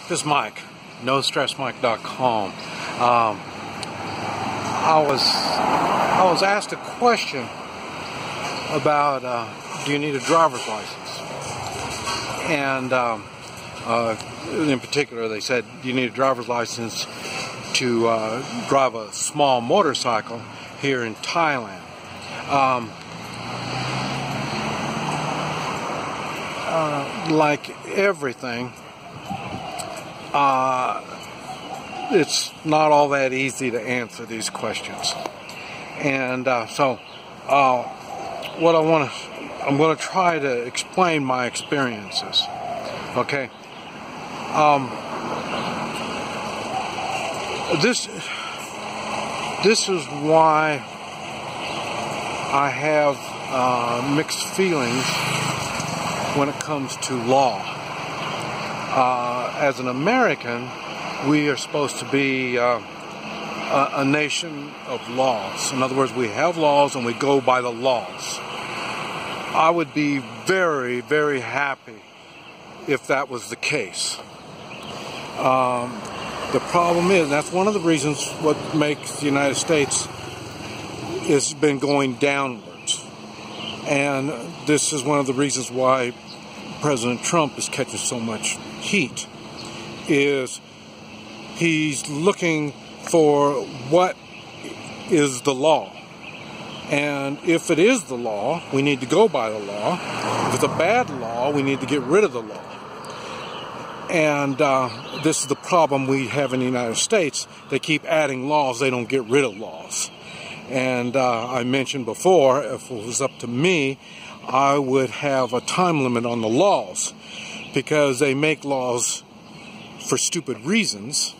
This is Mike, NoStressMike.com. I was asked a question about do you need a driver's license? And in particular, they said, do you need a driver's license to drive a small motorcycle here in Thailand? Like everything, it's not all that easy to answer these questions. And so what I'm going to try to explain my experiences. Okay. This is why I have mixed feelings when it comes to law. As an American, we are supposed to be a nation of laws. In other words, we have laws and we go by the laws. I would be very, very happy if that was the case. The problem is, that's one of the reasons what makes the United States has been going downwards. And this is one of the reasons why President Trump is catching so much heat, is he's looking for what is the law. And if it is the law, we need to go by the law. If it's a bad law, we need to get rid of the law. And this is the problem we have in the United States. They keep adding laws, they don't get rid of laws. And I mentioned before, if it was up to me, I would have a time limit on the laws, because they make laws for stupid reasons,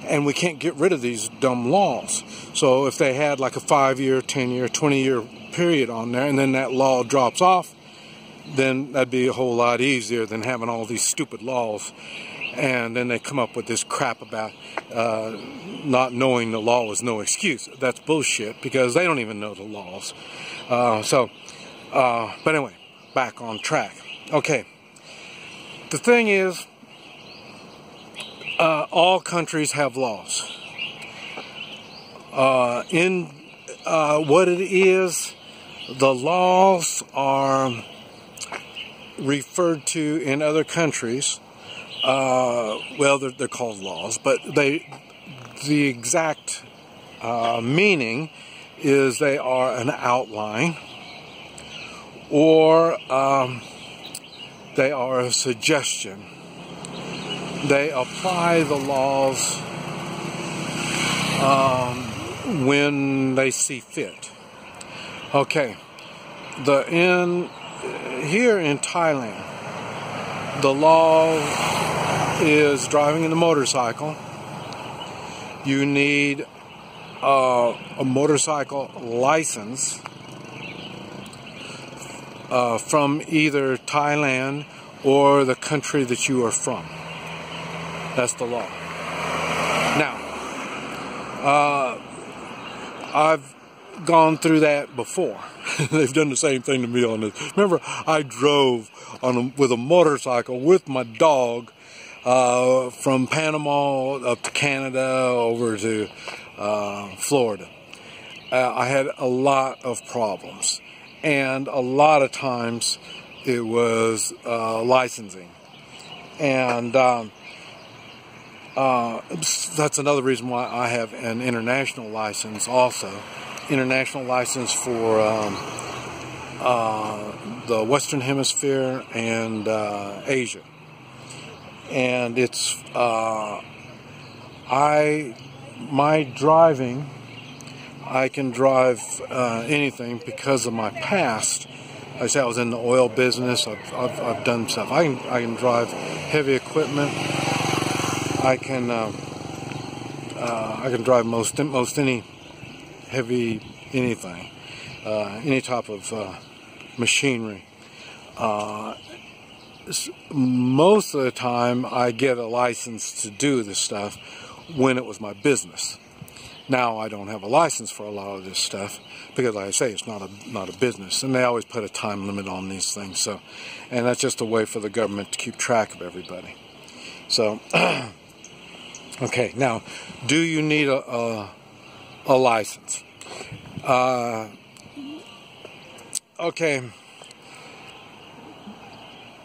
and we can't get rid of these dumb laws. So if they had like a 5-year, 10-year, 20-year period on there, and then that law drops off, then that'd be a whole lot easier than having all these stupid laws. And then they come up with this crap about not knowing the law is no excuse. That's bullshit, because they don't even know the laws. But anyway, back on track. Okay. The thing is, all countries have laws. What it is, the laws are referred to in other countries. Well, they're called laws, but the exact meaning is they are an outline, or they are a suggestion. They apply the laws when they see fit. Okay, here in Thailand, the law is driving in a motorcycle. You need a motorcycle license from either Thailand or the country that you are from. That's the law. Now, I've gone through that before. They've done the same thing to me on this. Remember, I drove with a motorcycle with my dog from Panama up to Canada over to Florida. I had a lot of problems, and a lot of times it was licensing. And that's another reason why I have an international license also. International license for the Western Hemisphere and Asia. And it's my driving, I can drive anything because of my past. I say I was in the oil business. I've done stuff. I can drive heavy equipment. I can drive most any heavy anything, any type of machinery. Most of the time I get a license to do this stuff when it was my business. Now I don't have a license for a lot of this stuff because, like I say, it's not a business, and they always put a time limit on these things. So, and that's just a way for the government to keep track of everybody. So, okay, now, do you need a license? Okay,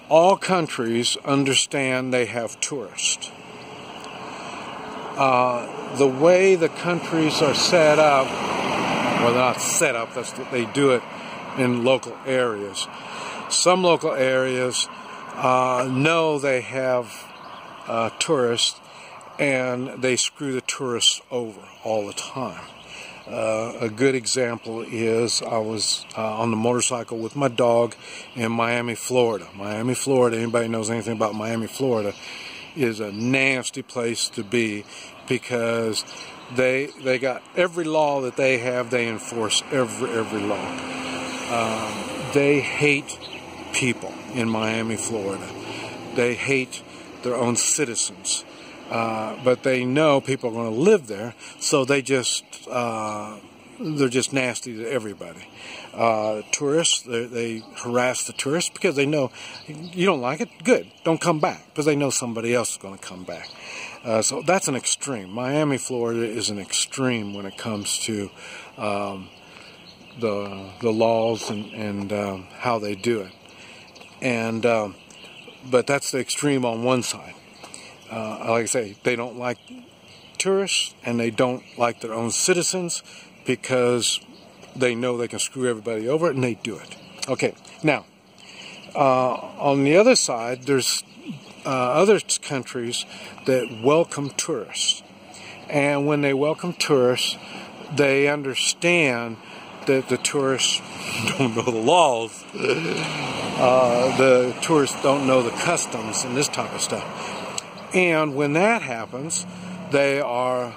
all countries understand they have tourists. The way the countries are set up, well, they're not set up, that's what they do it in local areas. Some local areas know they have tourists, and they screw the tourists over all the time. A good example is I was on the motorcycle with my dog in Miami, Florida. Miami, Florida, anybody knows anything about Miami, Florida, is a nasty place to be because they got every law that they have, they enforce every law. They hate people in Miami, Florida. They hate their own citizens. But they know people are going to live there, so they're just nasty to everybody. Tourists, they harass the tourists because they know you don't like it. Good, don't come back, because they know somebody else is going to come back. So that's an extreme. Miami, Florida is an extreme when it comes to the laws and how they do it. And but that's the extreme on one side. Like I say, they don't like tourists and they don't like their own citizens because they know they can screw everybody over, and they do it. Okay, now, on the other side, there's other countries that welcome tourists. And when they welcome tourists, they understand that the tourists don't know the laws. The tourists don't know the customs and this type of stuff. And when that happens, they are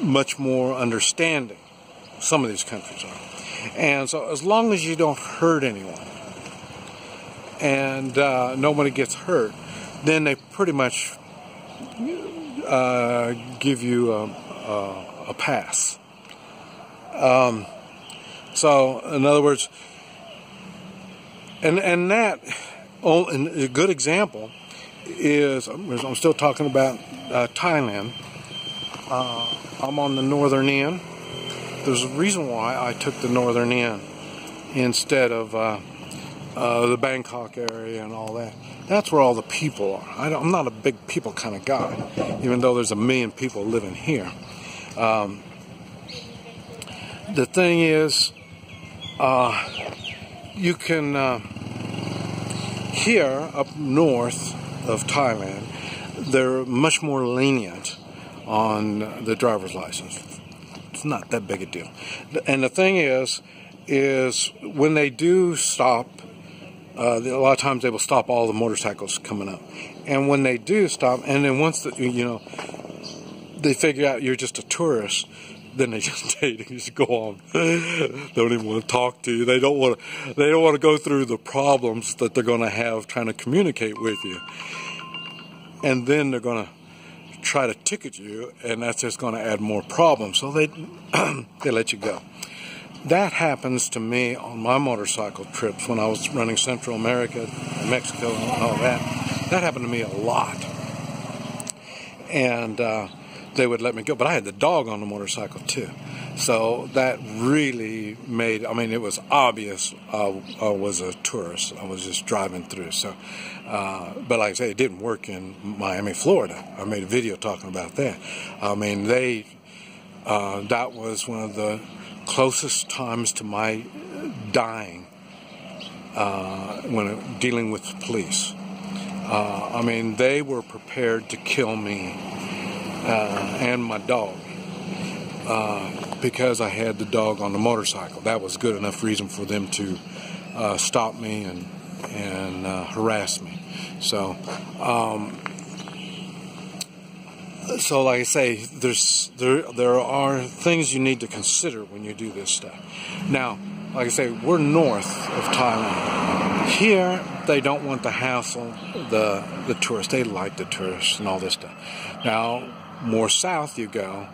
much more understanding. Some of these countries are. And so as long as you don't hurt anyone and nobody gets hurt, then they pretty much give you a pass. So in other words, and that, and a good example is, I'm still talking about Thailand. I'm on the northern end. There's a reason why I took the northern end instead of the Bangkok area and all that. That's where all the people are. I'm not a big people kind of guy, even though there's 1 million people living here. The thing is, you can, here up north of Thailand, they're much more lenient on the driver's license. It's not that big a deal. And the thing is when they do stop, a lot of times they will stop all the motorcycles coming up. And when they do stop, and then once they figure out you're just a tourist, then they just go on. They don't even want to talk to you. They don't want to go through the problems that they're going to have trying to communicate with you. And then they're going to try to ticket you, and that's just going to add more problems. So they let you go. That happens to me on my motorcycle trips when I was running Central America, Mexico, and all that. That happened to me a lot. And they would let me go. But I had the dog on the motorcycle too. So that really made, it was obvious I was a tourist. I was just driving through. So, but like I say, it didn't work in Miami, Florida. I made a video talking about that. That was one of the closest times to my dying when dealing with the police. They were prepared to kill me and my dog because I had the dog on the motorcycle. That was good enough reason for them to stop me and harass me. So, so like I say, there are things you need to consider when you do this stuff. Now, like I say, we're north of Thailand. Here, they don't want to hassle the tourists. They like the tourists and all this stuff. Now, more south you go,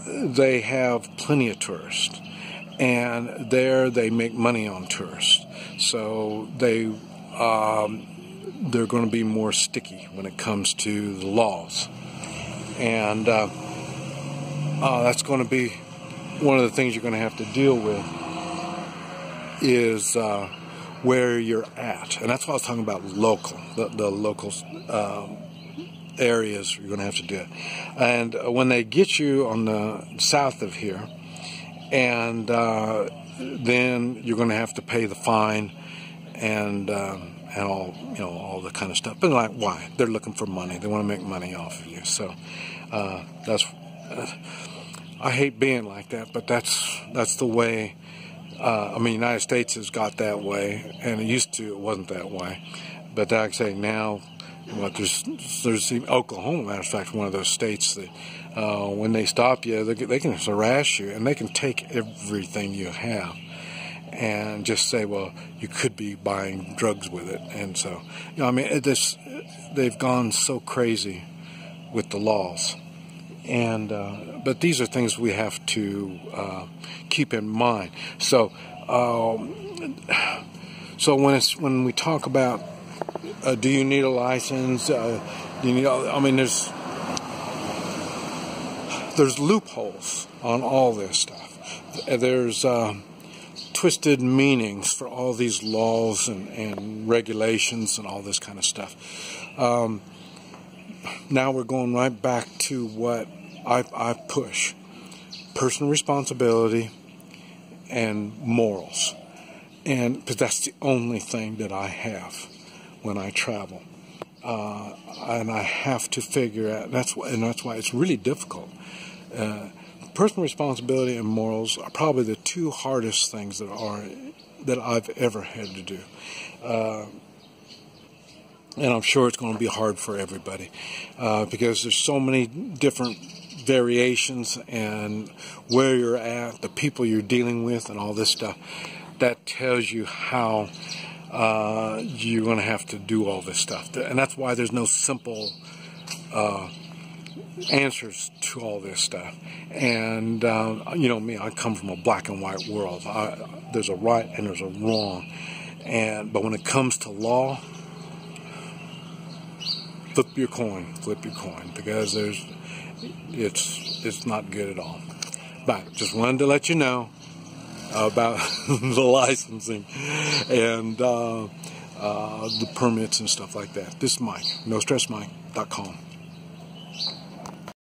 they have plenty of tourists. And there they make money on tourists. So they they're going to be more sticky when it comes to the laws. And that's going to be one of the things you're going to have to deal with is where you're at. And that's why I was talking about local, the local areas you're going to have to do it. And when they get you on the south of here, and then you're going to have to pay the fine and all, all the kind of stuff. But like, why? They're looking for money. They want to make money off of you. So that's I hate being like that, but that's the way. I mean, the United States has got that way, and it wasn't that way. But like I say, now, there's even Oklahoma, matter of fact, one of those states that when they stop you, they can harass you, and they can take everything you have and just say, well, you could be buying drugs with it. And so, I mean, they've gone so crazy with the laws. And but these are things we have to keep in mind. So when we talk about do you need a license? Do you need? I mean, there's loopholes on all this stuff. There's twisted meanings for all these laws and regulations and all this kind of stuff. Now we're going right back to what I push: personal responsibility and morals, because that's the only thing that I have when I travel, and I have to figure out. And that's why it's really difficult. Personal responsibility and morals are probably the two hardest things that I've ever had to do. And I'm sure it's going to be hard for everybody because there's so many different variations and where you're at, the people you're dealing with, and all this stuff. That tells you how you're going to have to do all this stuff. And that's why there's no simple answers to all this stuff. And me, I come from a black and white world. There's a right and there's a wrong. But when it comes to law, flip your coin, because it's not good at all. But just wanted to let you know about the licensing and the permits and stuff like that. This is Mike, NoStressMike.com.